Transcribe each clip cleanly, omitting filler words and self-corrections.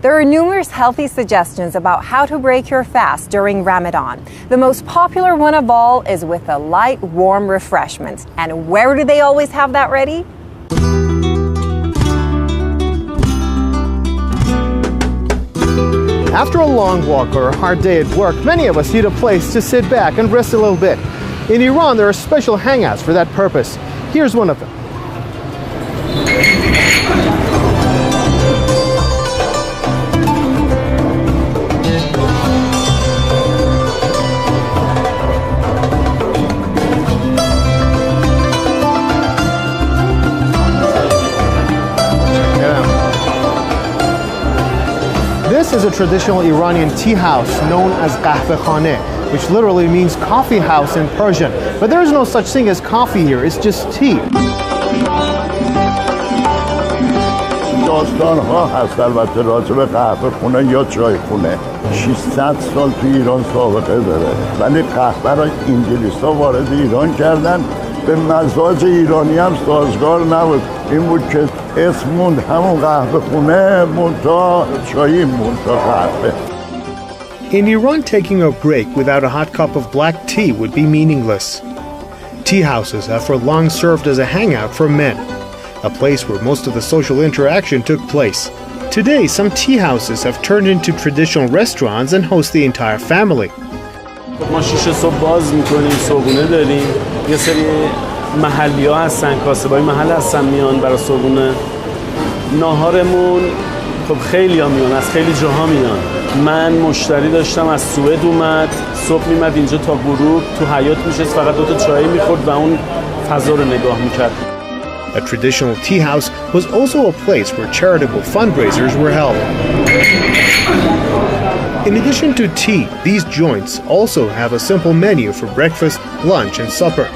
There are numerous healthy suggestions about how to break your fast during Ramadan. The most popular one of all is with a light, warm refreshment. And where do they always have that ready? After a long walk or a hard day at work, many of us need a place to sit back and rest a little bit. In Iran, there are special hangouts for that purpose. Here's one of them. This is a traditional Iranian tea house known as qahvekhane, which literally means coffee house in Persian. But there is no such thing as coffee here, it's just tea. داستان ها هست البته راجع به قهوه خونه یا چای خونه 600 سال تو ایران سابقه داره ولی قهوه را انگلیس‌ها وارد ایران کردن به مزاج ایرانی هم سازگار نبود این بود که اسم موند همون قهوه خونه مونتا چایی مونتا قهوه. In Iran, taking a break without a hot cup of black tea would be meaningless. Tea houses have for long served as a hangout for men, a place where most of the social interaction took place. Today, some tea houses have turned into traditional restaurants and host the entire family. ما 6 صبح باز میکنیم صبحونه داریم یه سری محلی ها هستن کاسبای محل هستن میان برای صبحونه ناهارمون خب خیلی ها میان از خیلی جاها میان من مشتری داشتم از سوئد اومد صبح میمد اینجا تا غروب تو حیاط میشست فقط 2 تا چای میخورد و اون فضا رو نگاه میکرد. A traditional tea house was also a place where charitable fundraisers were held. In addition to tea, these joints also have a simple menu for breakfast, lunch, and supper.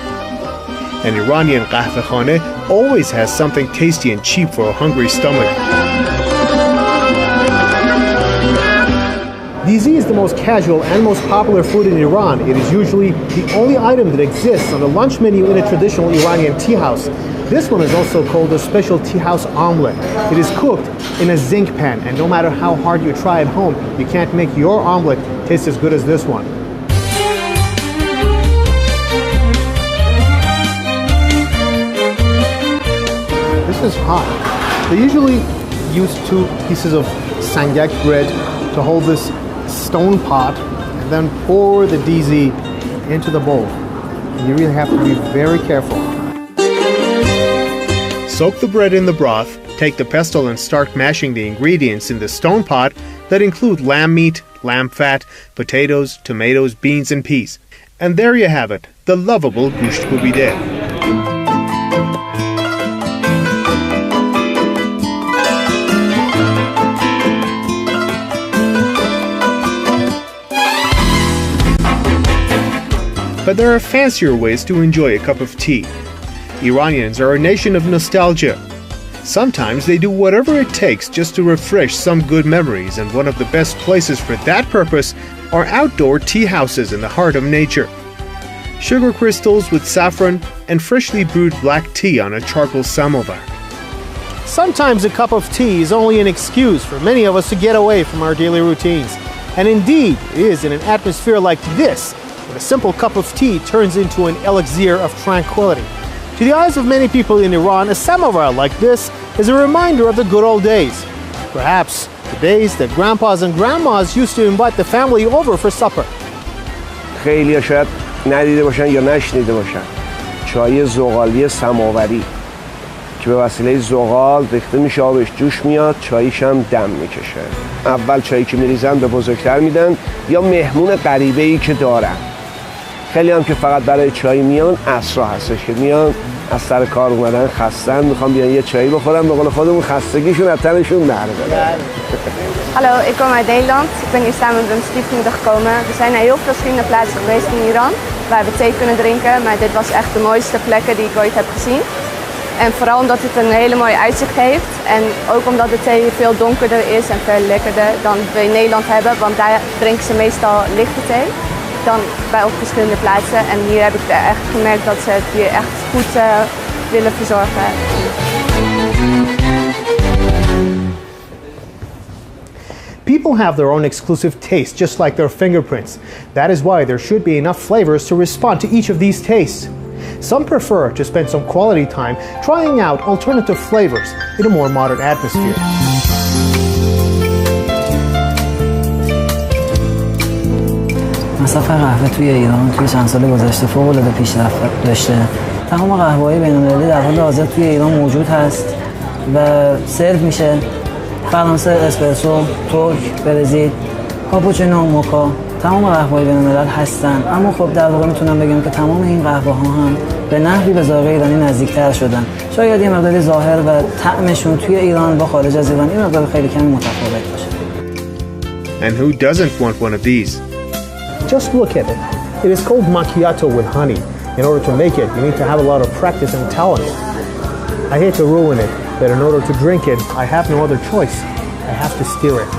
An Iranian qahvekhane always has something tasty and cheap for a hungry stomach. Dizi is the most casual and most popular food in Iran. It is usually the only item that exists on the lunch menu in a traditional Iranian tea house. This one is also called a special tea house omelet. It is cooked in a zinc pan, and no matter how hard you try at home, you can't make your omelet taste as good as this one. This is hot. They usually use 2 pieces of sangak bread to hold this stone pot and then pour the dizi into the bowl. You really have to be very careful. Soak the bread in the broth, take the pestle and start mashing the ingredients in the stone pot that include lamb meat, lamb fat, potatoes, tomatoes, beans and peas. And there you have it, the lovable gusht koubideh. But there are fancier ways to enjoy a cup of tea. Iranians are a nation of nostalgia. Sometimes they do whatever it takes just to refresh some good memories, and one of the best places for that purpose are outdoor tea houses in the heart of nature. Sugar crystals with saffron and freshly brewed black tea on a charcoal samovar. Sometimes a cup of tea is only an excuse for many of us to get away from our daily routines. And indeed, it is in an atmosphere like this that a simple cup of tea turns into an elixir of tranquility. To the eyes of many people in Iran, a samovar like this is a reminder of the good old days. Perhaps the days that grandpas and grandmas used to invite the family over for supper. خیلی شاید ندیده باشن یا نشنیده باشن چای زغالی سماوری که به وسیله زغال ریخته میشه آبش جوش میاد چایش هم دم میکشه اول چایی که میریزن به بزرگتر میدن یا مهمون غریبه‌ای که دارن خیلی هم که فقط برای چای میان عصرا هستش که میان از سر kar اومدن خستن میخوام بیان یه چایی بخورن به قول خودمون خستگیشون از تنشون در بره. Hallo, ik kom uit Nederland. Ik ben hier samen met mijn stiefmoeder gekomen. We zijn naar heel veel verschillende plaatsen geweest in Iran. Waar we thee kunnen drinken, maar dit was echt de mooiste plekken die ik ooit heb gezien. En vooral omdat het een hele mooie uitzicht heeft. En ook omdat de thee veel donkerder is en veel lekkerder dan we in Nederland hebben. Want daar drinken ze meestal lichte thee. Dan bij op verschillende plaatsen. En hier heb ik echt gemerkt dat ze het hier echt goed willen verzorgen. People have their own exclusive taste, just like their fingerprints. That is why there should be enough flavors to respond to each of these tastes. Some prefer to spend some quality time trying out alternative flavors in a more modern atmosphere. مصرف قهوه توی ایران توی چند سال گذشته فوق‌العاده پیشرفت داشته. تمام قهوه‌های بین‌المللی در حال حاضر توی ایران موجود هست و سرو میشه. فرانسه، اسپرسو، ترک، برزیل، کاپوچینو، موکا، تمام قهوه‌های بین‌الملل هستن. اما خب در واقع میتونم بگم که تمام این قهوه‌ها هم به نحوی به ذائقه ایرانی نزدیک‌تر شدن. شاید یه مقدار ظاهر و طعمشون توی ایران با خارج از ایران این مقدار خیلی کمی متفاوت باشه. And who doesn't want one of these? Just look at it. It is called macchiato with honey. In order to make it, you need to have a lot of practice and talent. I hate to ruin it, but in order to drink it, I have no other choice. I have to steer it.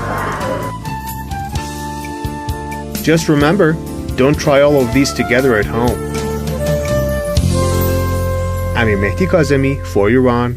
Just remember, don't try all of these together at home. I'm Mehdi Kazemi for Iran.